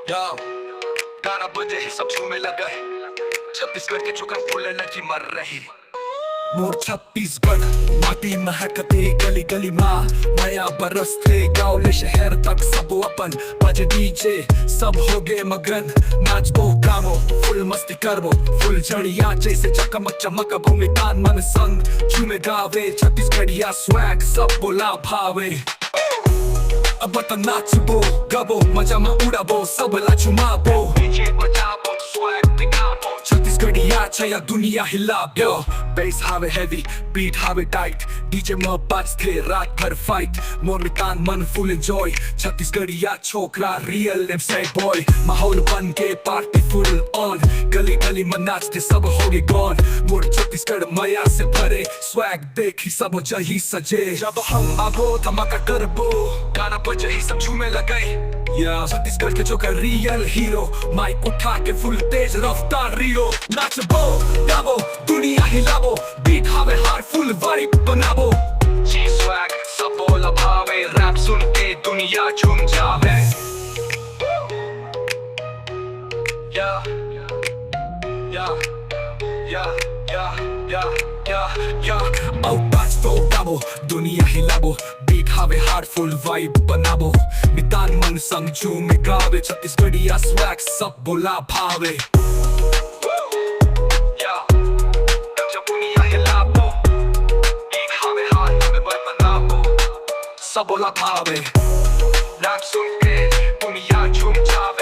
Yo, गाना बजे सब झूमे लगे, छत्तीसगढ़ के चुकन फूले नची मर रही। मोर छत्तीसगढ़ माटी महकते गली गली माँ, माया बरसते गाँव ले शहर तक सब अपन बजे डीजे, सब हो गए मगन नाचबो गावो फुल मस्ती करबो फुल झड़िया जैसे चकमक चमक भूमि तान मन संग झूमे गावे छत्तीसगढ़िया स्वैग सब बोला भावे। अब त नाचबो गबो मजा में उड़ाबो सब लाचुमाबो डीजे बजाबो स्वैग दिखाबो छत्तीसगढ़िया छया दुनिया हिलाबो। बेस हावे हेवी बीट हावे टाइट डीजे में बाजते रात भर फाइट मोर में तान मन फुल एंजॉय छत्तीसगढ़िया छोकरा रियल एम से बॉय माहौल बन के पार्टी फुल ऑन गली गली में नाचते सब हो गए गॉन मोर छत्तीसगढ़ मया से भरे स्वैग देखी सब जही सजे जब हम आगो धमाका करबो गाना बजे ही सब झूमे लगे या छत्तीसगढ़ के जो कर रियल हीरो माइक उठा के फुल तेज रफ्तार रियो नाचबो गाबो दुनिया हिलाबो बीट हावे हार फुल वाइब बनाबो जी स्वैग सब बोला भावे रैप सुन के दुनिया झूम जावे। या या या या या या या औ नाचबो गाबो दुनिया हिलाबो बीट हावे हार फुल वाइब बनाबो मितान मन संग झूमे गावे छत्तीसगढ़िया स्वैग सब बोला भावे। सब बोला भावे रैप सुन के दुनिया झूम जावे।